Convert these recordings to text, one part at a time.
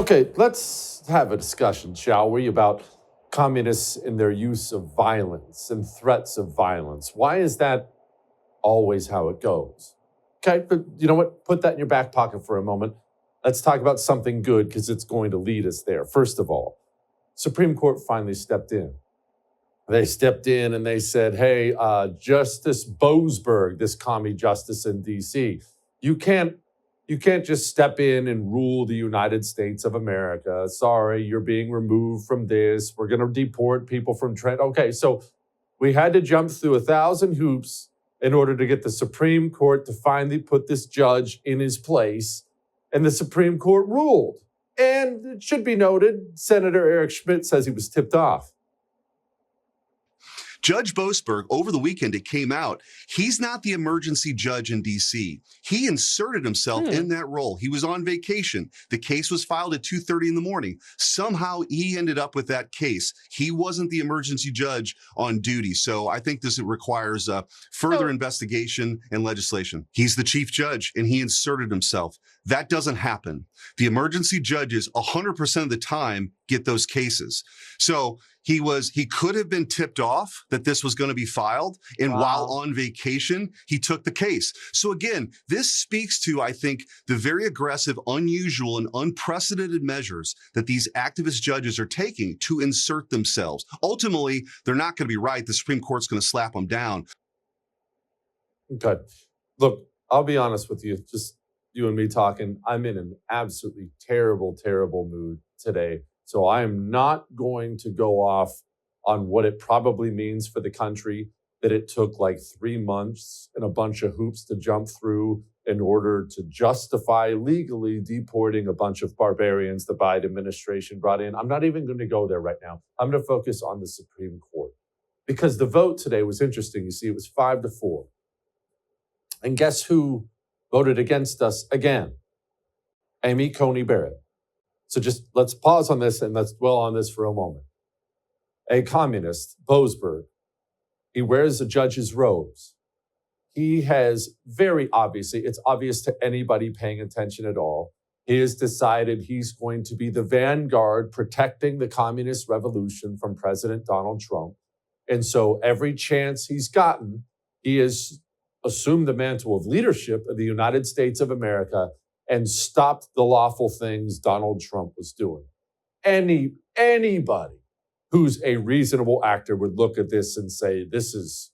Okay, let's have a discussion, shall we, about communists and their use of violence and threats of violence. Why is that always how it goes? Okay, but you know what? Put that in your back pocket for a moment. Let's talk about something good because it's going to lead us there. First of all, Supreme Court finally stepped in. They stepped in and they said, hey, Justice Boasberg, this commie justice in D.C., you can't just step in and rule the United States of America. Sorry, you're being removed from this. We're going to deport people from Trent. Okay, so we had to jump through 1,000 hoops in order to get the Supreme Court to finally put this judge in his place. And the Supreme Court ruled. And it should be noted, Senator Eric Schmidt says he was tipped off. Judge Boasberg, over the weekend, it came out, he's not the emergency judge in D.C. He inserted himself in that role. He was on vacation. The case was filed at 2:30 in the morning. Somehow he ended up with that case. He wasn't the emergency judge on duty. So I think this requires further investigation and legislation. He's the chief judge and he inserted himself. That doesn't happen. The emergency judges 100% of the time get those cases. So he could have been tipped off that this was going to be filed. And while on vacation, he took the case. So again, this speaks to, I think, the very aggressive, unusual, and unprecedented measures that these activist judges are taking to insert themselves. Ultimately, they're not going to be right. The Supreme Court's going to slap them down. Okay. Look, I'll be honest with you. Just you and me talking. I'm in an absolutely terrible, terrible mood today. So I am not going to go off on what it probably means for the country that it took like 3 months and a bunch of hoops to jump through in order to justify legally deporting a bunch of barbarians the Biden administration brought in. I'm not even going to go there right now. I'm going to focus on the Supreme Court because the vote today was interesting. You see, it was 5-4. And guess who voted against us again? Amy Coney Barrett. So just let's pause on this and let's dwell on this for a moment. A communist, Boasberg, he wears a judge's robes. He has very obviously, it's obvious to anybody paying attention at all, he has decided he's going to be the vanguard protecting the communist revolution from President Donald Trump. And so every chance he's gotten, he has assumed the mantle of leadership of the United States of America and stopped the lawful things Donald Trump was doing. Anybody who's a reasonable actor would look at this and say, it's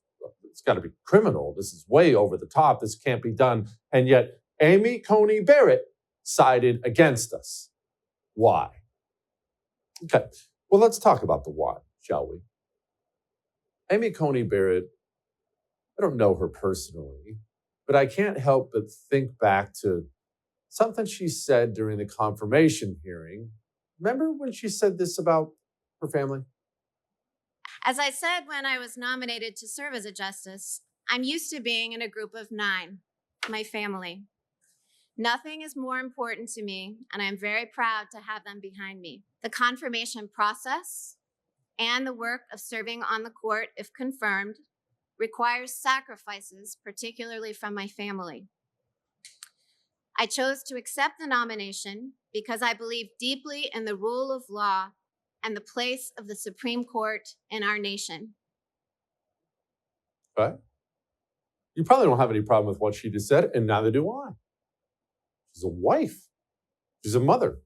got to be criminal. This is way over the top. This can't be done. And yet Amy Coney Barrett sided against us. Why? Okay, well, let's talk about the why, shall we? Amy Coney Barrett, I don't know her personally, but I can't help but think back to something she said during the confirmation hearing. Remember when she said this about her family? As I said when I was nominated to serve as a justice, I'm used to being in a group of 9, my family. Nothing is more important to me, and I'm very proud to have them behind me. The confirmation process and the work of serving on the court, if confirmed, requires sacrifices, particularly from my family. I chose to accept the nomination because I believe deeply in the rule of law and the place of the Supreme Court in our nation. Right? You probably don't have any problem with what she just said, and neither do I. She's a wife. She's a mother.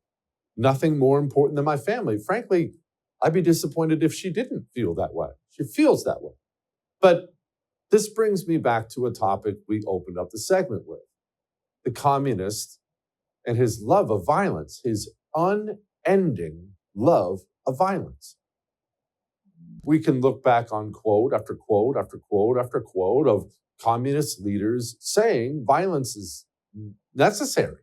Nothing more important than my family. Frankly, I'd be disappointed if she didn't feel that way. She feels that way. But this brings me back to a topic we opened up the segment with. The communist and his love of violence, his unending love of violence. We can look back on quote after quote after quote after quote of communist leaders saying violence is necessary.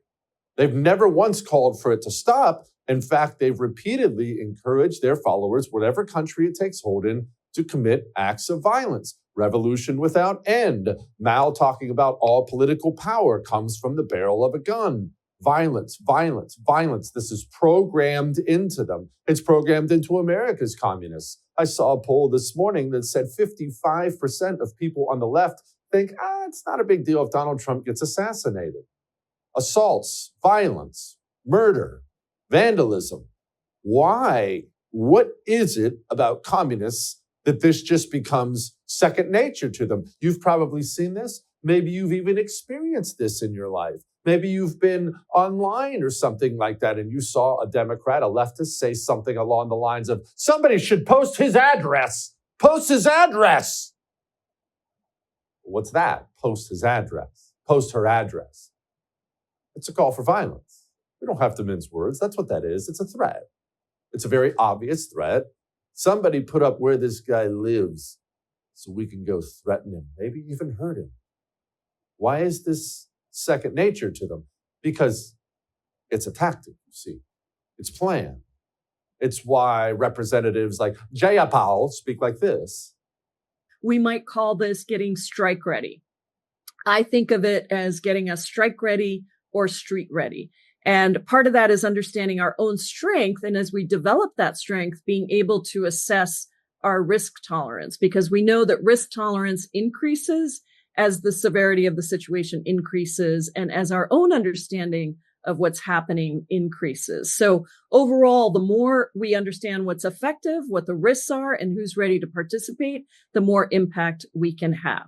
They've never once called for it to stop. In fact, they've repeatedly encouraged their followers, whatever country it takes hold in, to commit acts of violence. Revolution without end. Mao talking about all political power comes from the barrel of a gun. Violence, violence, violence. This is programmed into them. It's programmed into America's communists. I saw a poll this morning that said 55% of people on the left think, it's not a big deal if Donald Trump gets assassinated. Assaults, violence, murder. vandalism. Why? What is it about communists that this just becomes second nature to them? You've probably seen this. Maybe you've even experienced this in your life. Maybe you've been online or something like that and you saw a Democrat, a leftist, say something along the lines of, somebody should post his address. Post his address. What's that? Post his address. Post her address. It's a call for violence. We don't have to mince words. That's what that is. It's a threat. It's a very obvious threat. Somebody put up where this guy lives so we can go threaten him, maybe even hurt him. Why is this second nature to them? Because it's a tactic, you see. It's planned. It's why representatives like Jayapal speak like this. We might call this getting strike ready. I think of it as getting us strike ready or street ready. And part of that is understanding our own strength. And as we develop that strength, being able to assess our risk tolerance, because we know that risk tolerance increases as the severity of the situation increases and as our own understanding of what's happening increases. So overall, the more we understand what's effective, what the risks are, and who's ready to participate, the more impact we can have.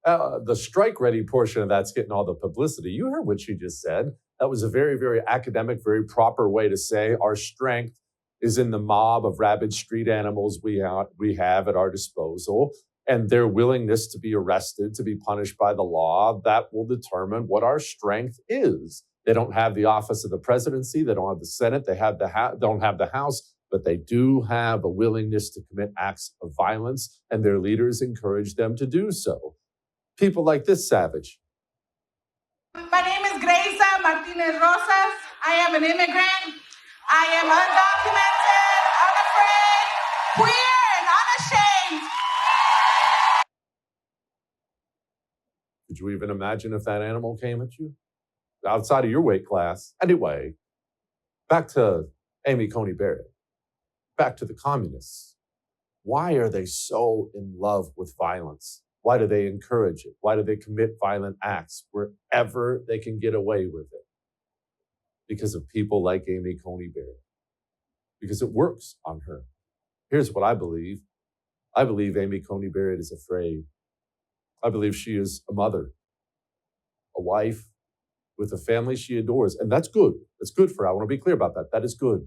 The strike ready portion of that's getting all the publicity. You heard what she just said. That was a very, very academic, very proper way to say our strength is in the mob of rabid street animals we have at our disposal, and their willingness to be arrested, to be punished by the law. That will determine what our strength is. They don't have the office of the presidency. They don't have the Senate. They have don't have the House, but they do have a willingness to commit acts of violence, and their leaders encourage them to do so. People like this savage. My name is Gracia Martinez Rosas. I am an immigrant. I am undocumented, unafraid, queer, and unashamed. Could you even imagine if that animal came at you? Outside of your weight class. Anyway, back to Amy Coney Barrett. Back to the communists. Why are they so in love with violence? Why do they encourage it? Why do they commit violent acts wherever they can get away with it? Because of people like Amy Coney Barrett. Because it works on her. Here's what I believe. I believe Amy Coney Barrett is afraid. I believe she is a mother, a wife with a family she adores. And that's good. That's good for her. I want to be clear about that. That is good.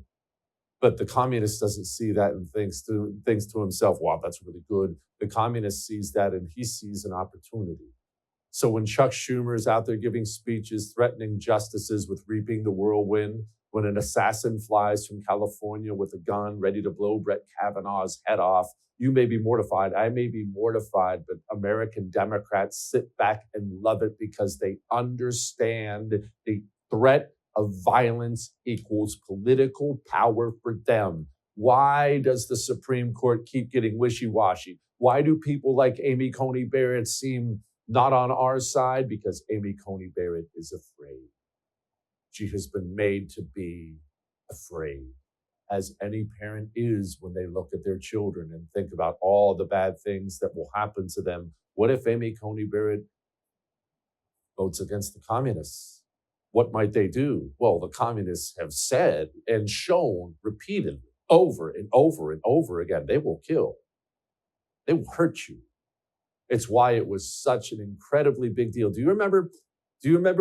But the communist doesn't see that and thinks to himself, wow, that's really good. The communist sees that and he sees an opportunity. So when Chuck Schumer is out there giving speeches, threatening justices with reaping the whirlwind, when an assassin flies from California with a gun ready to blow Brett Kavanaugh's head off, you may be mortified. I may be mortified, but American Democrats sit back and love it because they understand the threat of violence equals political power for them. Why does the Supreme Court keep getting wishy-washy? Why do people like Amy Coney Barrett seem not on our side? Because Amy Coney Barrett is afraid. She has been made to be afraid, as any parent is when they look at their children and think about all the bad things that will happen to them. What if Amy Coney Barrett votes against the communists? What might they do? Well, the communists have said and shown repeatedly, over and over and over again, they will kill. They will hurt you. It's why it was such an incredibly big deal. Do you remember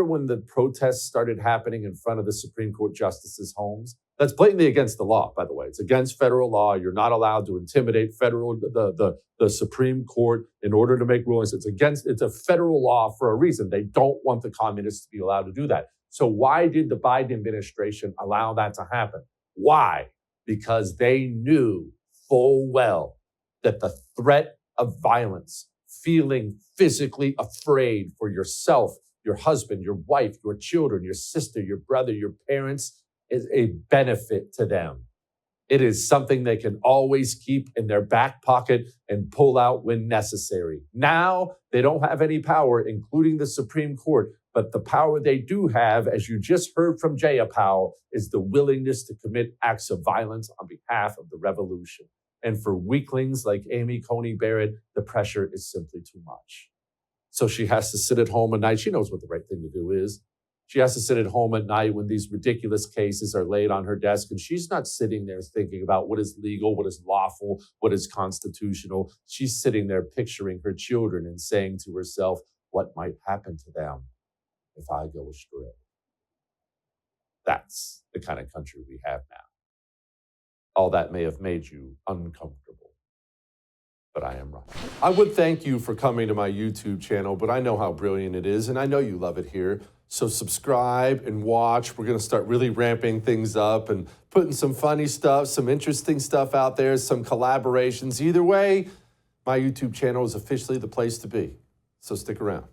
when the protests started happening in front of the Supreme Court justices' homes? That's blatantly against the law, by the way. It's against federal law. You're not allowed to intimidate the Supreme Court in order to make rulings. It's a federal law for a reason. They don't want the communists to be allowed to do that. So why did the Biden administration allow that to happen? Why? Because they knew full well that the threat of violence, feeling physically afraid for yourself, your husband, your wife, your children, your sister, your brother, your parents, is a benefit to them. It is something they can always keep in their back pocket and pull out when necessary. Now, they don't have any power, including the Supreme Court, but the power they do have, as you just heard from Jayapal, is the willingness to commit acts of violence on behalf of the revolution. And for weaklings like Amy Coney Barrett, the pressure is simply too much. So she has to sit at home at night. She knows what the right thing to do is. She has to sit at home at night when these ridiculous cases are laid on her desk, and she's not sitting there thinking about what is legal, what is lawful, what is constitutional. She's sitting there picturing her children and saying to herself, what might happen to them if I go astray? That's the kind of country we have now. All that may have made you uncomfortable, but I am right. I would thank you for coming to my YouTube channel, but I know how brilliant it is, and I know you love it here. So subscribe and watch. We're going to start really ramping things up and putting some funny stuff, some interesting stuff out there, some collaborations. Either way, my YouTube channel is officially the place to be. So stick around.